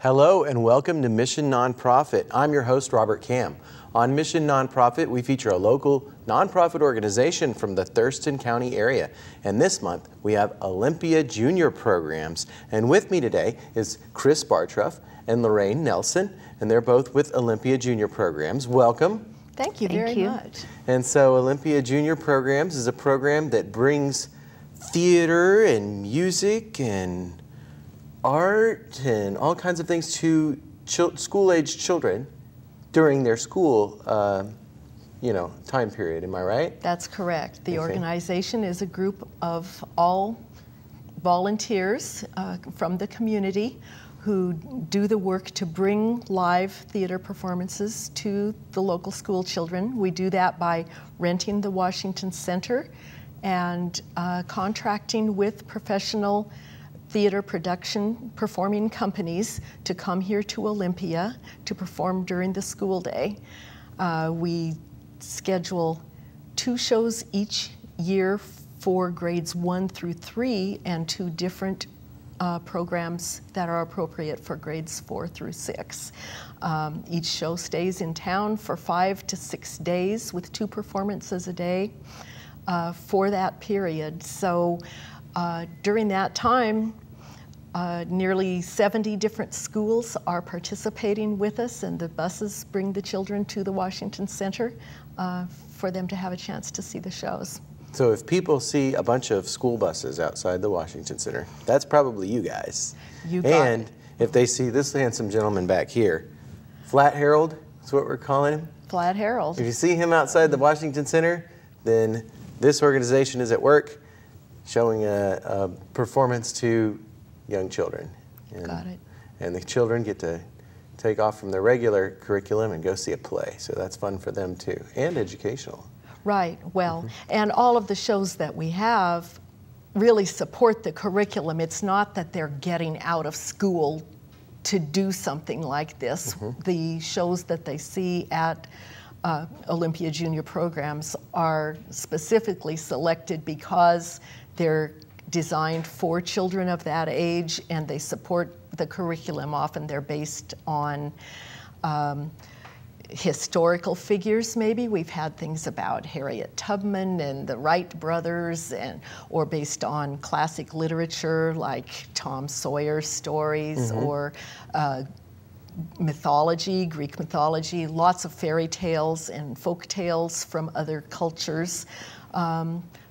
Hello and welcome to Mission Nonprofit. I'm your host, Robert Cam. On Mission Nonprofit, we feature a local nonprofit organization from the Thurston County area. And this month, we have Olympia Junior Programs. And with me today is Chris Bartroff and Lorraine Nelson, and they're both with Olympia Junior Programs. Welcome. Thank you very much. And so Olympia Junior Programs is a program that brings theater and music and art and all kinds of things to school-age children during their school, time period. Am I right? That's correct. The organization is a group of all volunteers from the community who do the work to bring live theater performances to the local school children. We do that by renting the Washington Center and contracting with professional theater production performing companies to come here to Olympia to perform during the school day. We schedule 2 shows each year for grades 1 through 3 and 2 different programs that are appropriate for grades 4 through 6. Each show stays in town for 5 to 6 days with 2 performances a day for that period. So during that time, nearly 70 different schools are participating with us, and the buses bring the children to the Washington Center for them to have a chance to see the shows. So if people see a bunch of school buses outside the Washington Center, that's probably you guys. You got and it. If they see this handsome gentleman back here, Flat Harold, that's what we're calling him. Flat Harold. If you see him outside the Washington Center, then this organization is at work showing a performance to young children. Got it. And the children get to take off from their regular curriculum and go see a play. So that's fun for them too, and educational. Right, well, and all of the shows that we have really support the curriculum. It's not that they're getting out of school to do something like this. The shows that they see at Olympia Junior Programs are specifically selected because they're designed for children of that age, and they support the curriculum. Often they're based on historical figures, maybe. We've had things about Harriet Tubman and the Wright brothers, or based on classic literature like Tom Sawyer stories, or mythology, Greek mythology, lots of fairy tales and folk tales from other cultures.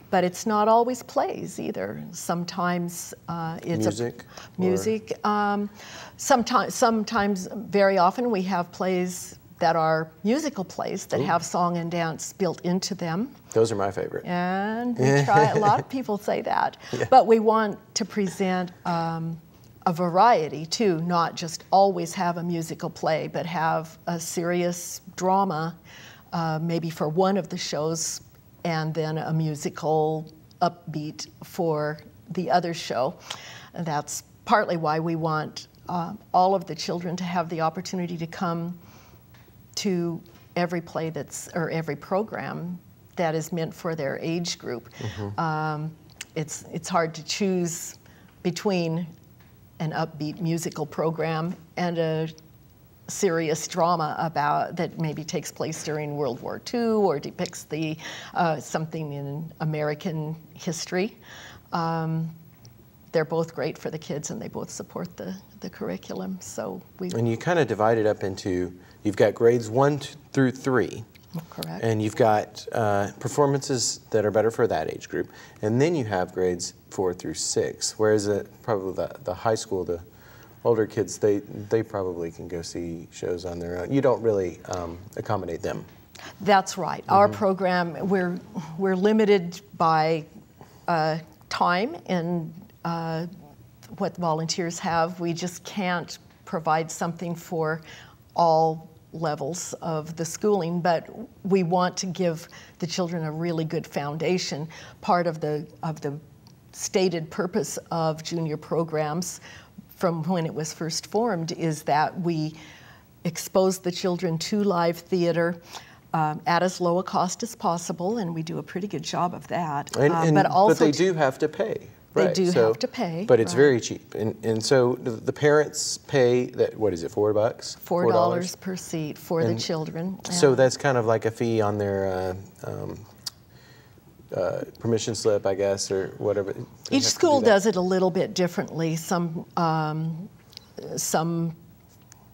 But it's not always plays either. Sometimes it's music. Sometimes, very often, we have plays that are musical plays that have song and dance built into them. Those are my favorite. And we try. A lot of people say that, but we want to present a variety too, not just always have a musical play, but have a serious drama, maybe for one of the shows, and then a musical upbeat for the other show. And that's partly why we want all of the children to have the opportunity to come to every play or every program that is meant for their age group. It's hard to choose between an upbeat musical program and a serious drama that maybe takes place during World War II or depicts something in American history. They're both great for the kids, and they both support the curriculum. And you kind of divide it up into, you've got grades 1 through 3. Correct. And you've got performances that are better for that age group. And then you have grades 4 through 6, whereas probably the high school, the older kids, they probably can go see shows on their own. You don't really accommodate them. That's right. Our program, we're limited by time and what volunteers have. We just can't provide something for all levels of the schooling, but we want to give the children a really good foundation. Part of the stated purpose of junior programs from when it was first formed is that we expose the children to live theater at as low a cost as possible, and we do a pretty good job of that. But they do have to pay, They do have to pay. But it's very cheap. And so the parents pay, that, what is it, $4? $4 per seat for the children. So that's kind of like a fee on their permission slip, I guess, or whatever. Each school does it a little bit differently. Some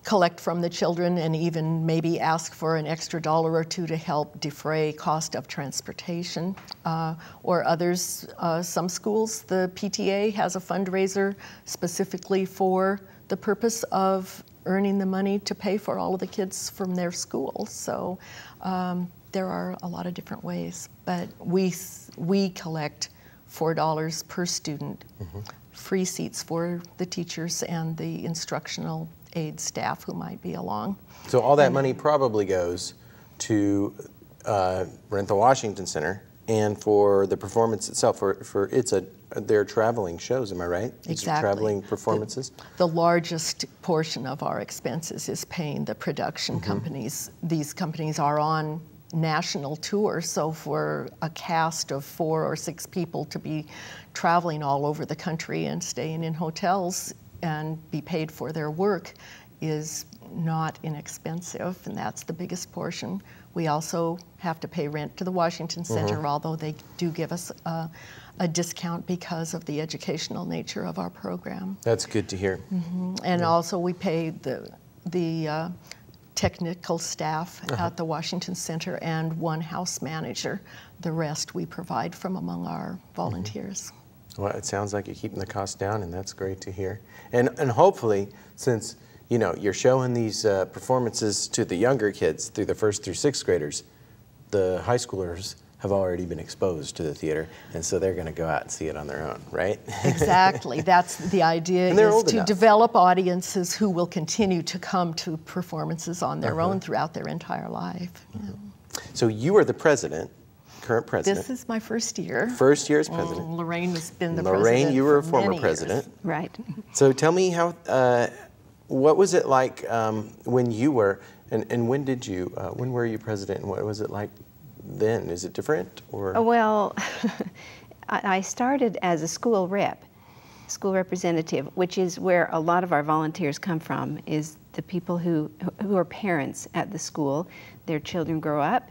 collect from the children and even maybe ask for an extra $1 or $2 to help defray cost of transportation. Or others, some schools, the PTA has a fundraiser specifically for the purpose of earning the money to pay for all of the kids from their school. So there are a lot of different ways, but we collect $4 per student, free seats for the teachers and the instructional aid staff who might be along. So all that money probably goes to rent the Washington Center and for the performance itself. They're traveling shows, am I right? Exactly. Traveling performances? The largest portion of our expenses is paying the production companies. These companies are on national tour, so for a cast of 4 or 6 people to be traveling all over the country and staying in hotels and be paid for their work is not inexpensive, and that's the biggest portion. We also have to pay rent to the Washington Center, although they do give us a discount because of the educational nature of our program. That's good to hear. And also we pay the technical staff at the Washington Center and 1 house manager. The rest we provide from among our volunteers. Well, it sounds like you're keeping the cost down, and that's great to hear. And hopefully, since you're showing these performances to the younger kids through the 1st through 6th graders, the high schoolers have already been exposed to the theater, and so they're going to go out and see it on their own, right? Exactly. That's the idea, is to develop audiences who will continue to come to performances on their own throughout their entire life. So you are the president. Current president. This is my first year. First year as president. Lorraine has been the president. Lorraine, you were a former president. Years. Right. So tell me what was it like when you were, and when did you, when were you president, and what was it like then? Is it different, or? Well, I started as a school representative, which is where a lot of our volunteers come from, is the people who are parents at the school. Their children grow up,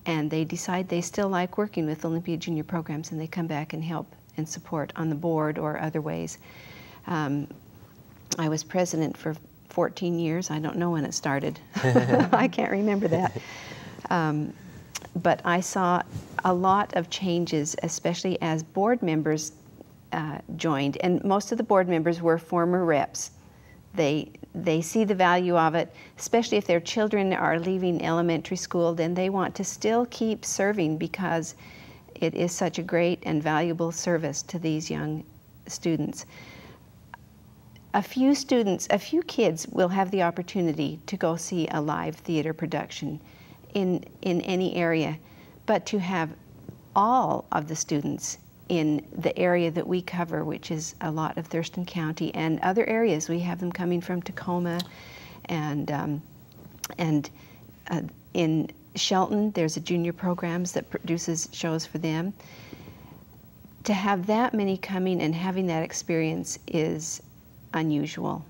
and they decide they still like working with Olympia Junior Programs, and they come back and help and support on the board or other ways. I was president for 14 years. I don't know when it started. I can't remember that. But I saw a lot of changes, especially as board members joined. And most of the board members were former reps. They see the value of it, especially if their children are leaving elementary school, then they want to still keep serving because it is such a great and valuable service to these young students. A few kids will have the opportunity to go see a live theater production in any area, but to have all of the students in the area that we cover, which is a lot of Thurston County and other areas. We have them coming from Tacoma, and in Shelton, there's a junior programs that produces shows for them. To have that many coming and having that experience is unusual.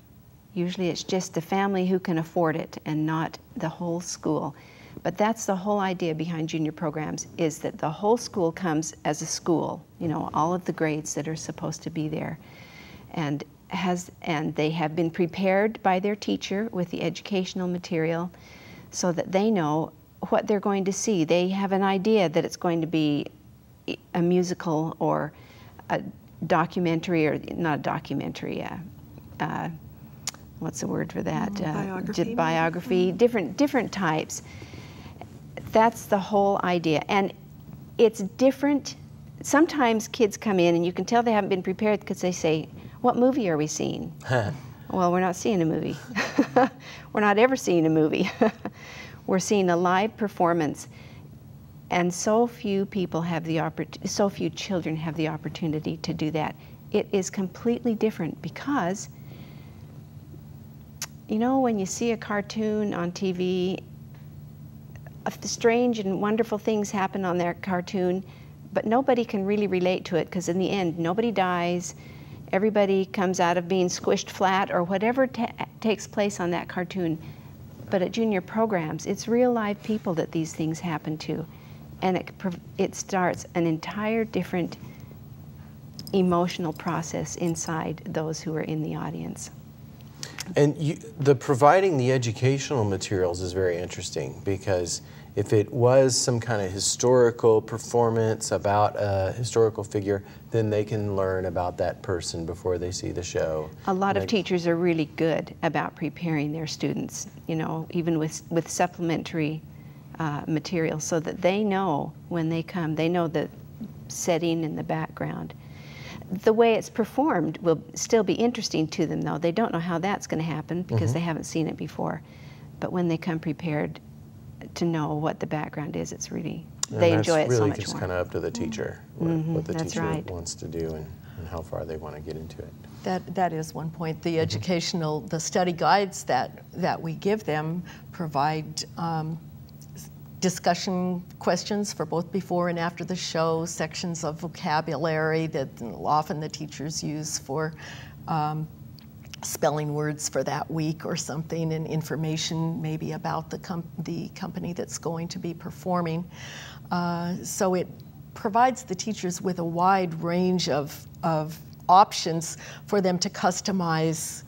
Usually it's just the family who can afford it and not the whole school. But that's the whole idea behind junior programs, is that the whole school comes as a school, all of the grades that are supposed to be there. And they have been prepared by their teacher with the educational material so that they know what they're going to see. They have an idea that it's going to be a musical or a documentary, or not a documentary, what's the word for that? Biography, different types. That's the whole idea. And it's different. Sometimes kids come in and you can tell they haven't been prepared because they say, "What movie are we seeing?" Well, we're not seeing a movie. We're not ever seeing a movie. We're seeing a live performance. And so few people have so few children have the opportunity to do that. It is completely different because, when you see a cartoon on TV, strange and wonderful things happen on their cartoon, but nobody can really relate to it because in the end, nobody dies. Everybody comes out of being squished flat or whatever takes place on that cartoon. But at junior programs, it's real live people that these things happen to. And it starts an entire different emotional process inside those who are in the audience. And providing the educational materials is very interesting, because if it was some kind of historical performance about a historical figure, then they can learn about that person before they see the show. A lot of teachers are really good about preparing their students, you know, even with supplementary material, so that they know when they come, they know the setting and the background. The way it's performed will still be interesting to them, though. They don't know how that's going to happen because they haven't seen it before. But when they come prepared to know what the background is, it's really, they enjoy it so much more. That's really just kind of up to the teacher, what the teacher wants to do and how far they want to get into it. That is one point. The educational, the study guides that we give them provide discussion questions for both before and after the show, sections of vocabulary that often the teachers use for spelling words for that week or something, and information maybe about the company that's going to be performing. So it provides the teachers with a wide range of options for them to customize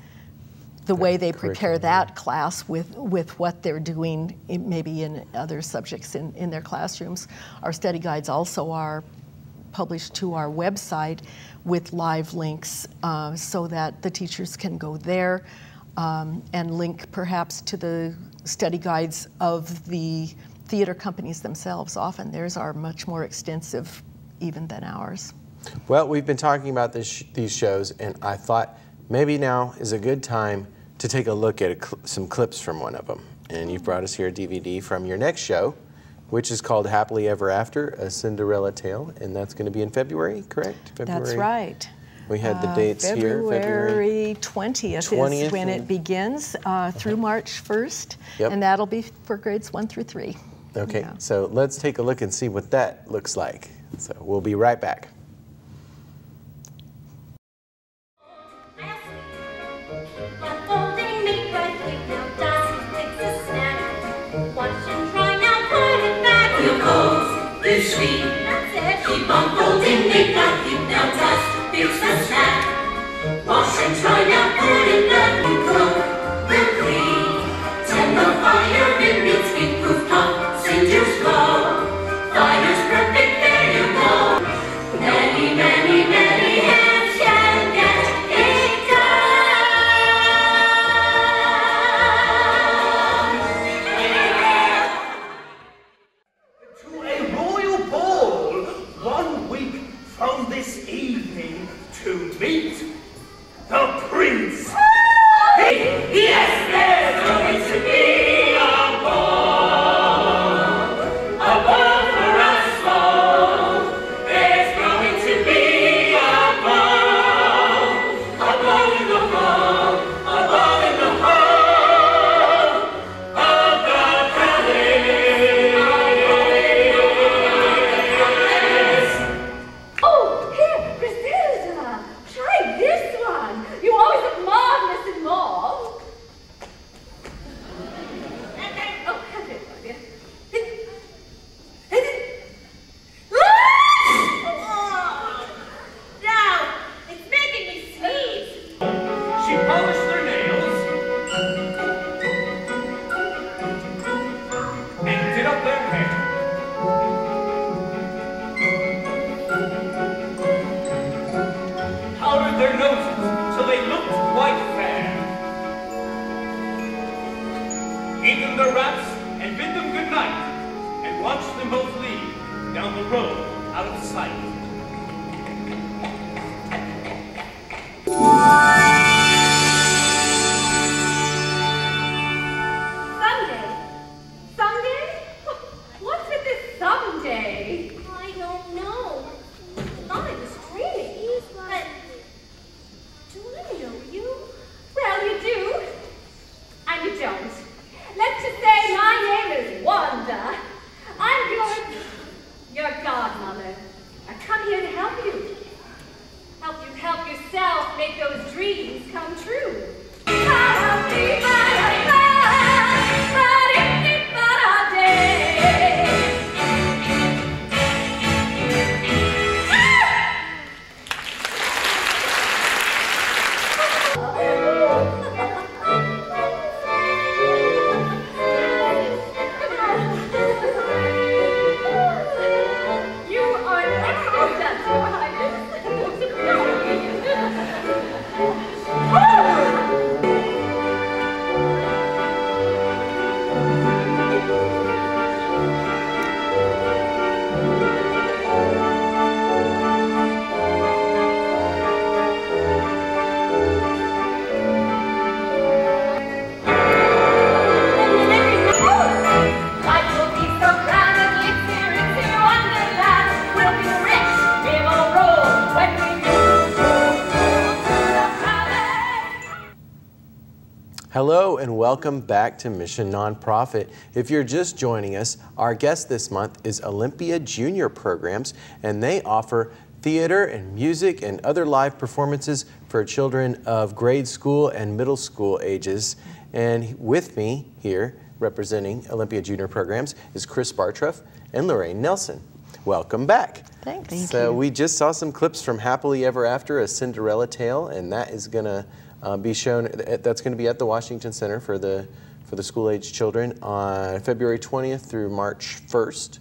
the way they prepare that class with what they're doing maybe in other subjects in their classrooms. Our study guides also are published to our website with live links so that the teachers can go there and link perhaps to the study guides of the theater companies themselves. Often theirs are much more extensive even than ours. Well, we've been talking about these shows, and I thought maybe now is a good time to take a look at some clips from one of them. And you've brought us here a DVD from your next show, which is called Happily Ever After, A Cinderella Tale, and that's going to be in February, correct? February. That's right. We had the dates here. February 20th is when it begins through March 1st, and that'll be for grades 1 through 3. Okay, so let's take a look and see what that looks like. So we'll be right back. Sweet. That's it. Keep on folding, make that heap, now dust, fix the snack. Wash and try, now put in that you cook, will clean. Tend the fire, in between, poof, pop, cinders glow. Fire's perfect, there you go. Many, many, many hands can get it done. To a royal ball 1 week from this evening to meet the prince. Yes, there's going to be a ball for us all. There's going to be a ball in the hall, a ball in the hall of the palace. Oh, here, Griselda, try this one. You always look marvelous in mauve. Oh, have it, my dear. Now, it's making me sneeze. She polished their nails and did up their hair. Powdered their noses so they looked quite fair. Gave them their wraps and bid them good night, and watched them both leave down the road out of sight. Someday? What's with this someday? I don't know. I thought I was dreaming. But do I know you? Well, you do, and you don't. Let's just say my name is Wanda. I'm your godmother. dreams come true. Hello and welcome back to Mission Nonprofit. If you're just joining us, our guest this month is Olympia Junior Programs, and they offer theater and music and other live performances for children of grade school and middle school ages. And with me here, representing Olympia Junior Programs, is Chris Bartruff and Lorraine Nelson. Welcome back. Thanks. So we just saw some clips from Happily Ever After, a Cinderella Tale, and that is going to be shown. That's going to be at the Washington Center for the school-age children on February 20th through March 1st.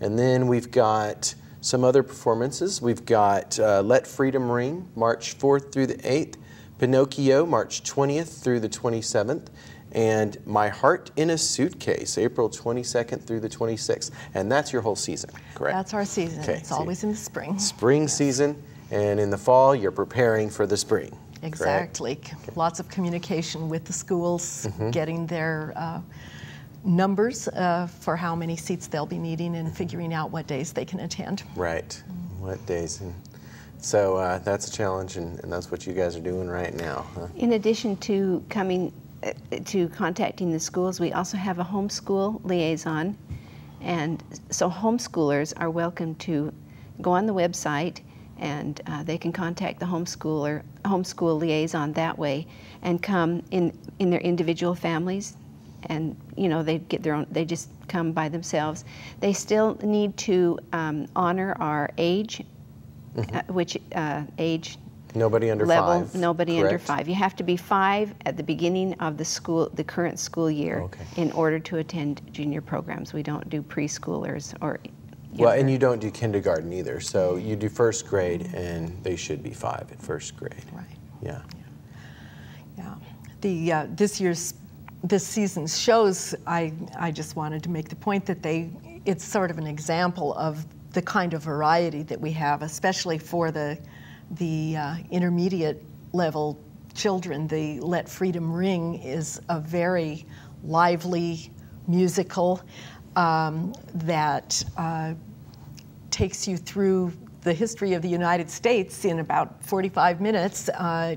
And then we've got some other performances. We've got Let Freedom Ring, March 4th through the 8th, Pinocchio, March 20th through the 27th, and My Heart in a Suitcase, April 22nd through the 26th. And that's your whole season, correct? That's our season. Okay, It's always in the spring. Spring season, and in the fall, you're preparing for the spring. Exactly. Correct? Lots of communication with the schools, getting their numbers for how many seats they'll be needing and figuring out what days they can attend. Right. What days? And so that's a challenge, and that's what you guys are doing right now. Huh? In addition to coming to contacting the schools, we also have a homeschool liaison, and so homeschoolers are welcome to go on the website, and they can contact the homeschool liaison that way, and come in their individual families, and they get their own. They just come by themselves. They still need to honor our age, which age. Nobody under level, 5. Nobody correct? under 5. You have to be 5 at the beginning of the current school year in order to attend junior programs. We don't do preschoolers or younger. Well, and you don't do kindergarten either, so you do first grade, and they should be 5 at first grade. Right. Yeah. Yeah. This season's shows, I just wanted to make the point that it's sort of an example of the kind of variety that we have, especially for the intermediate level children. The Let Freedom Ring is a very lively musical that takes you through the history of the United States in about 45 minutes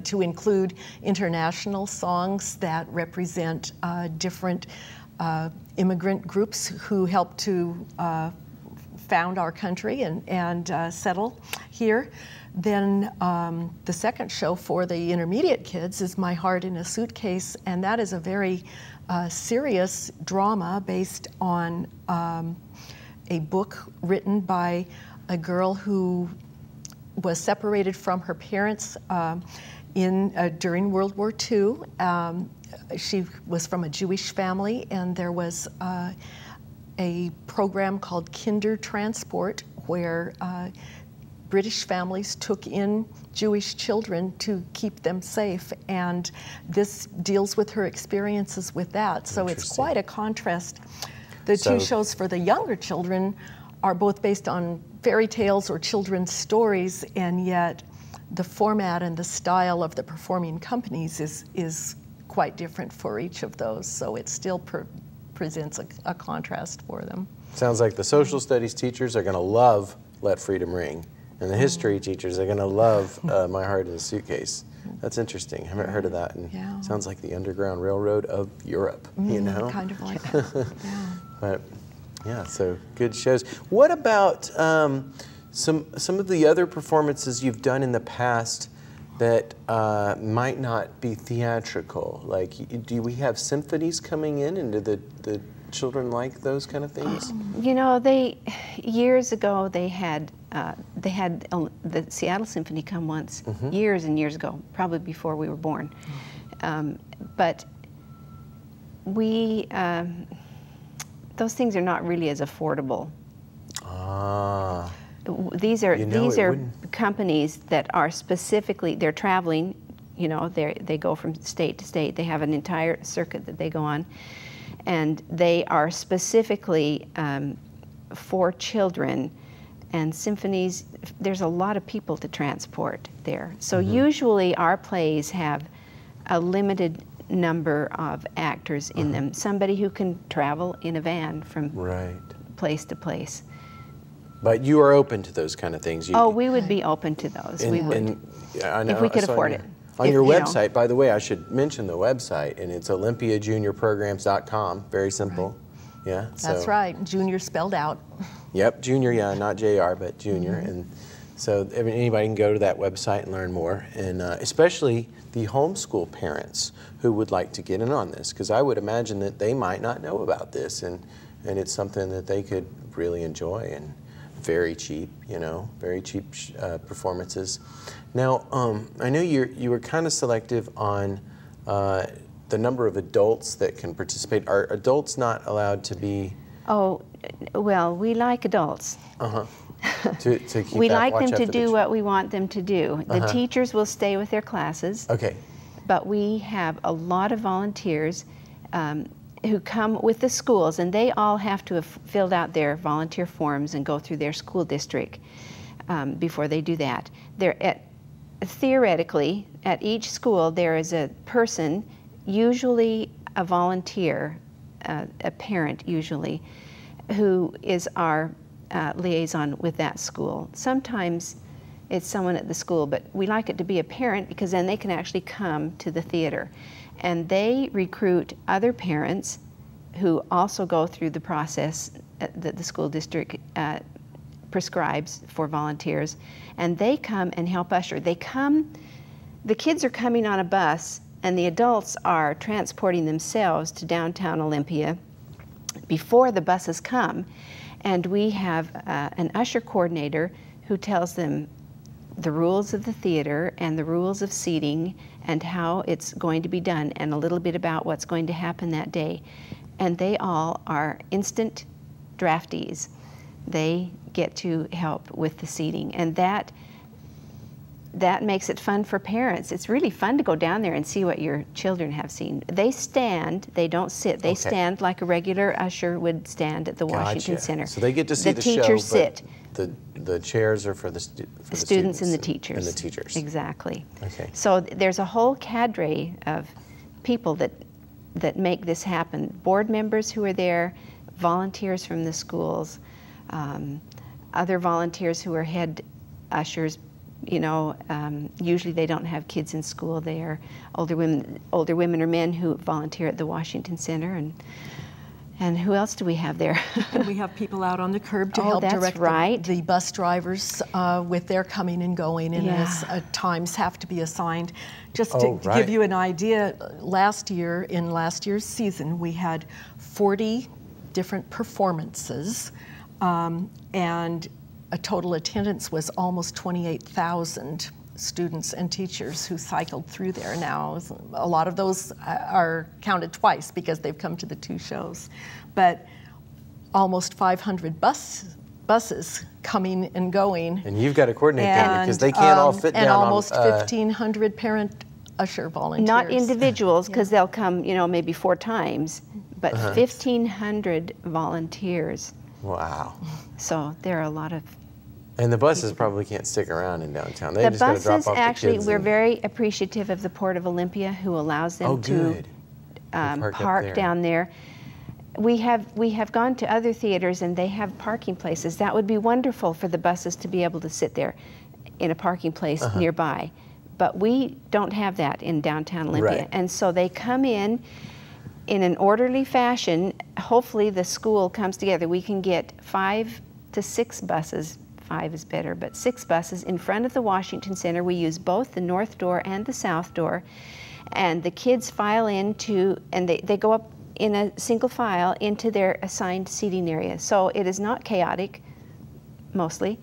to include international songs that represent different immigrant groups who helped to found our country and settle here. Then the second show for the intermediate kids is My Heart in a Suitcase, and that is a very serious drama based on a book written by a girl who was separated from her parents during World War II. She was from a Jewish family, and there was a program called Kinder Transport where British families took in Jewish children to keep them safe, and this deals with her experiences with that. So it's quite a contrast. The two shows for the younger children are both based on fairy tales or children's stories, and yet the format and the style of the performing companies is quite different for each of those. So it still presents a contrast for them. Sounds like the social studies teachers are going to love Let Freedom Ring, and the history teachers are going to love My Heart in a Suitcase. That's interesting. I haven't heard of that. And sounds like the Underground Railroad of Europe, you know? Kind of like that, yeah. But yeah, so good shows. What about some of the other performances you've done in the past that might not be theatrical? Like, do we have symphonies coming in, and do the children like those kind of things? You know, years ago they had the Seattle Symphony come once, years and years ago, probably before we were born. But those things are not really as affordable. Ah. These are companies that are specifically, they're traveling, you know, they go from state to state. They have an entire circuit that they go on, and they are specifically for children. And symphonies, there's a lot of people to transport there. So usually our plays have a limited number of actors in them. Somebody who can travel in a van from place to place. But you are open to those kind of things? We would be open to those. We would. I know, if we could afford it. On your website, by the way, I should mention the website, and it's OlympiaJuniorPrograms.com. Very simple. Yeah. That's right. Junior spelled out. Yep, Junior, yeah, not JR, but Junior. And so anybody can go to that website and learn more, and especially the homeschool parents who would like to get in on this, because I would imagine that they might not know about this, and it's something that they could really enjoy, and very cheap, you know, very cheap performances. Now, I know you were kind of selective on the number of adults that can participate. Are adults not allowed to be? Oh, well, we like adults. To keep we like them to do what we want them to do. The teachers will stay with their classes. Okay. But we have a lot of volunteers who come with the schools, and they all have to have filled out their volunteer forms and go through their school district before they do that. Theoretically, at each school there is a person, usually a volunteer, a parent usually, who is our liaison with that school. Sometimes it's someone at the school, but we like it to be a parent because then they can actually come to the theater. And they recruit other parents who also go through the process that the school district prescribes for volunteers, and they come and help usher. They come, the kids are coming on a bus, and the adults are transporting themselves to downtown Olympia before the buses come, and we have an usher coordinator who tells them the rules of the theater and the rules of seating and how it's going to be done, and a little bit about what's going to happen that day. And they all are instant draftees. They get to help with the seating, and that makes it fun for parents. It's really fun to go down there and see what your children have seen. They stand, they don't sit. They stand like a regular usher would stand at the Washington Center. So they get to see the show, teachers sit. The chairs are for the students and the teachers. And the teachers. Exactly. Okay. So there's a whole cadre of people that make this happen. Board members who are there, volunteers from the schools, other volunteers who are head ushers. You know, usually they don't have kids in school. They are older women or men who volunteer at the Washington Center, and who else do we have there? And we have people out on the curb to help direct the bus drivers with their coming and going, and as times have to be assigned. Just to give you an idea, in last year's season, we had 40 different performances, and a total attendance was almost 28,000 students and teachers who cycled through there. Now, a lot of those are counted twice because they've come to the two shows, but almost 500 buses coming and going. And you've got to coordinate that because they can't all fit down. And almost 1,500 parent usher volunteers. Not individuals, because they'll come, you know, maybe 4 times, but 1,500 volunteers. Wow. So there are a lot of. And the buses probably can't stick around in downtown. They just got to drop off the kids. Actually, we're very appreciative of the Port of Olympia, who allows them to park down there. We have gone to other theaters and they have parking places. That would be wonderful for the buses to be able to sit there in a parking place nearby. But we don't have that in downtown Olympia. And so they come in an orderly fashion. Hopefully the school comes together. We can get 5 to 6 buses, 5 is better, but 6 buses in front of the Washington Center. We use both the north door and the south door, and the kids file into, and they go up in a single file into their assigned seating area. So it is not chaotic, mostly.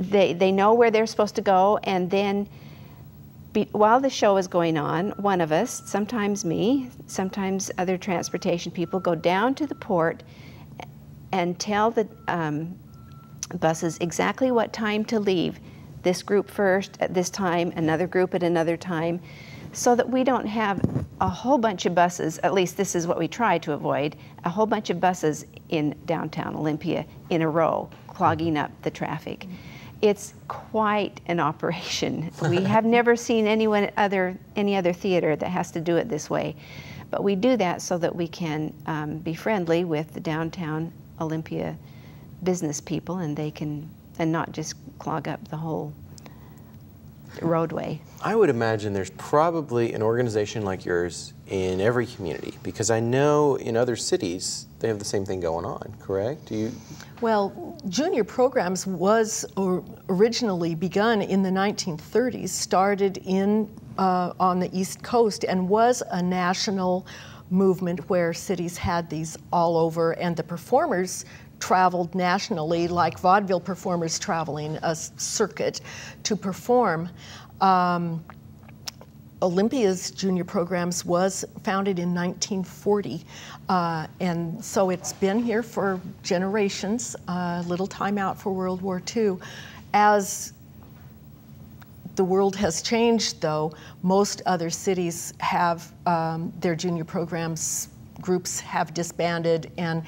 They know where they're supposed to go, and then while the show is going on, one of us, sometimes me, sometimes other transportation people, go down to the port and tell the buses exactly what time to leave. This group first at this time, another group at another time, so that we don't have a whole bunch of buses, at least this is what we try to avoid, a whole bunch of buses in downtown Olympia in a row, clogging up the traffic. It's quite an operation. We have never seen any other theater that has to do it this way. But we do that so that we can be friendly with the downtown Olympia business people, and they can, and not just clog up the whole roadway. I would imagine there's probably an organization like yours in every community, because I know in other cities they have the same thing going on, correct? Well, Junior Programs was originally begun in the 1930s, started on the East Coast, and was a national movement where cities had these all over, and the performers traveled nationally, like vaudeville performers traveling a circuit to perform. Olympia's Junior Programs was founded in 1940, and so it's been here for generations, little time out for World War II. As the world has changed, though, most other cities have their Junior Programs groups have disbanded, and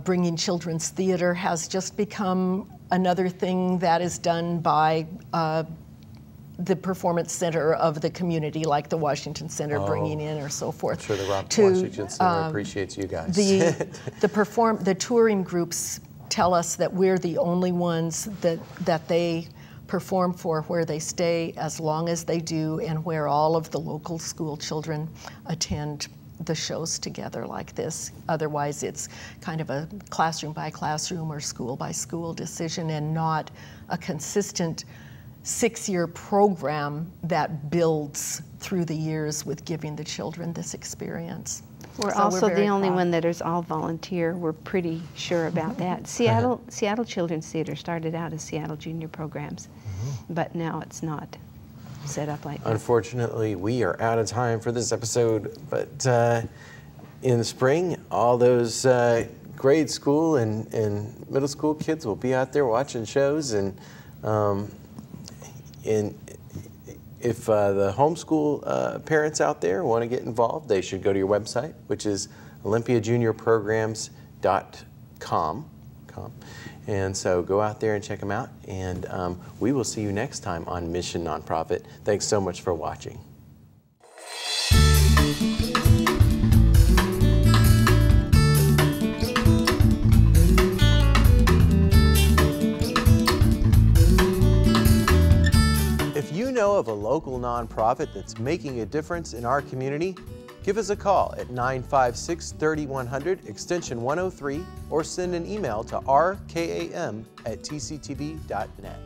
bringing children's theater has just become another thing that is done by the performance center of the community, like the Washington Center bringing in or so forth. I'm sure the Washington Center appreciates you guys. The touring groups tell us that we're the only ones that they perform for, where they stay as long as they do, and where all of the local school children attend the shows together like this. Otherwise, it's kind of a classroom by classroom or school by school decision, and not a consistent 6-year program that builds through the years with giving the children this experience. We're also the only one that is all volunteer. We're pretty sure about that. Seattle Children's Theater started out as Seattle Junior Programs, but now it's not set up like that. Unfortunately, we are out of time for this episode, but in the spring, all those grade school and middle school kids will be out there watching shows, and if the homeschool parents out there want to get involved, they should go to your website, which is olympiajuniorprograms.com. And so go out there and check them out, and we will see you next time on Mission Nonprofit. Thanks so much for watching. If you know of a local nonprofit that's making a difference in our community, give us a call at 956-3100, extension 103, or send an email to rkam@tctv.net.